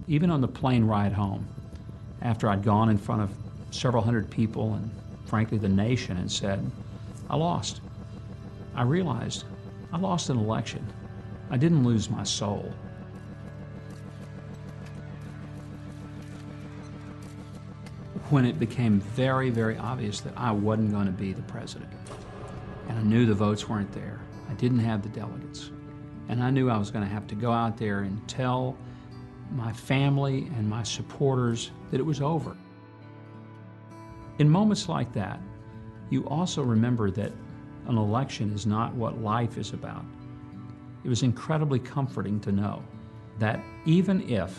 Even on the plane ride home, after I'd gone in front of several hundred people and frankly the nation and said, I lost. I realized I lost an election. I didn't lose my soul. When it became very, very obvious that I wasn't going to be the president, and I knew the votes weren't there, I didn't have the delegates, and I knew I was going to have to go out there and tell my family and my supporters that it was over. In moments like that, you also remember that an election is not what life is about. It was incredibly comforting to know that even if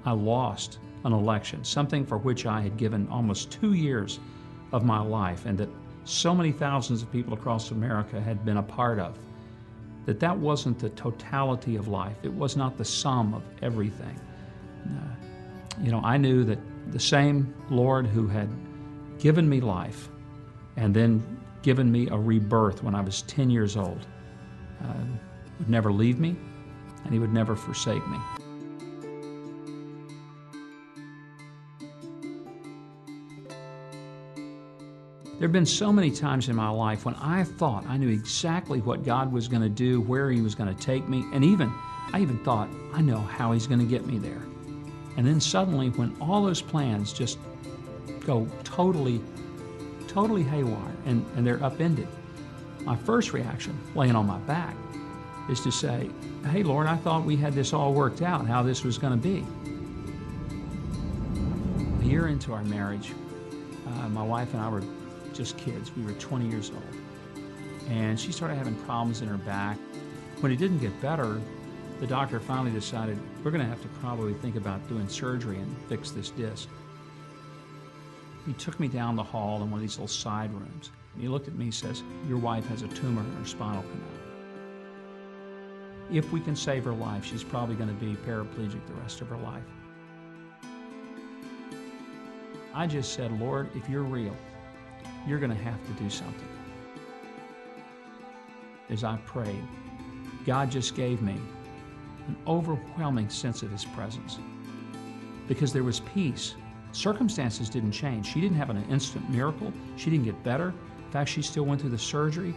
I lost an election, something for which I had given almost 2 years of my life and that so many thousands of people across America had been a part of, that wasn't the totality of life. It was not the sum of everything. I knew that the same Lord who had given me life and then given me a rebirth when I was 10 years old would never leave me, and he would never forsake me. There have been so many times in my life when I thought I knew exactly what God was going to do, where he was going to take me, and I even thought, I know how he's going to get me there. And then suddenly, when all those plans just go totally haywire and they're upended, my first reaction, laying on my back, is to say, hey, Lord, I thought we had this all worked out, how this was going to be. A year into our marriage, my wife and I were just kids. We were 20 years old. And she started having problems in her back. When it didn't get better, the doctor finally decided, we're going to have to probably think about doing surgery and fix this disc. He took me down the hall in one of these little side rooms. And he looked at me and says, your wife has a tumor in her spinal canal. If we can save her life, she's probably going to be paraplegic the rest of her life. I just said, Lord, if you're real, you're going to have to do something. As I prayed, God just gave me an overwhelming sense of his presence, because there was peace. Circumstances didn't change. She didn't have an instant miracle. She didn't get better. In fact, she still went through the surgery.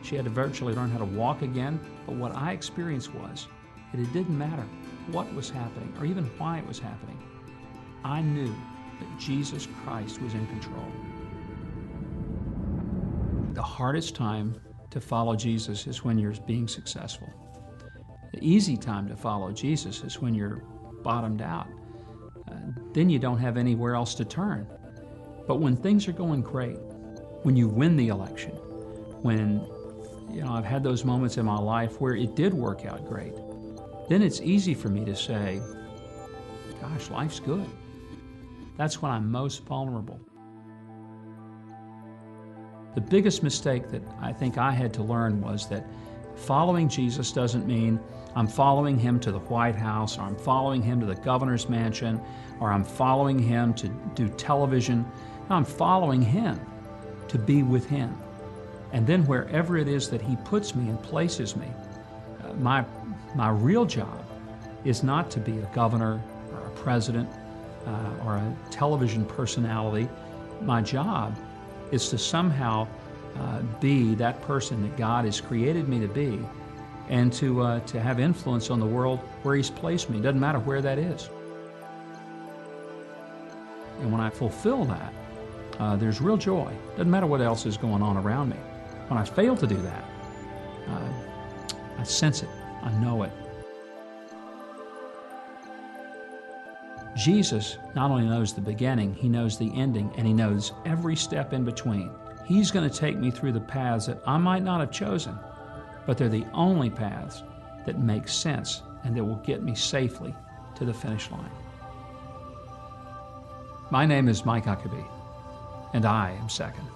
She had to virtually learn how to walk again. But what I experienced was that it didn't matter what was happening or even why it was happening. I knew that Jesus Christ was in control. The hardest time to follow Jesus is when you're being successful. The easy time to follow Jesus is when you're bottomed out. Then you don't have anywhere else to turn. But when things are going great, when you win the election, when I've had those moments in my life where it did work out great, then it's easy for me to say, gosh, life's good. That's when I'm most vulnerable. The biggest mistake that I think I had to learn was that following Jesus doesn't mean I'm following him to the White House, or I'm following him to the governor's mansion, or I'm following him to do television. No, I'm following him to be with him. And then wherever it is that he puts me and places me, my real job is not to be a governor or a president or a television personality. My job is to somehow be that person that God has created me to be, and to have influence on the world where he's placed me. It doesn't matter where that is. And when I fulfill that, there's real joy. Doesn't matter what else is going on around me. When I fail to do that, I sense it. I know it. Jesus not only knows the beginning, he knows the ending, and he knows every step in between. He's going to take me through the paths that I might not have chosen, but they're the only paths that make sense and that will get me safely to the finish line. My name is Mike Huckabee, and I am second.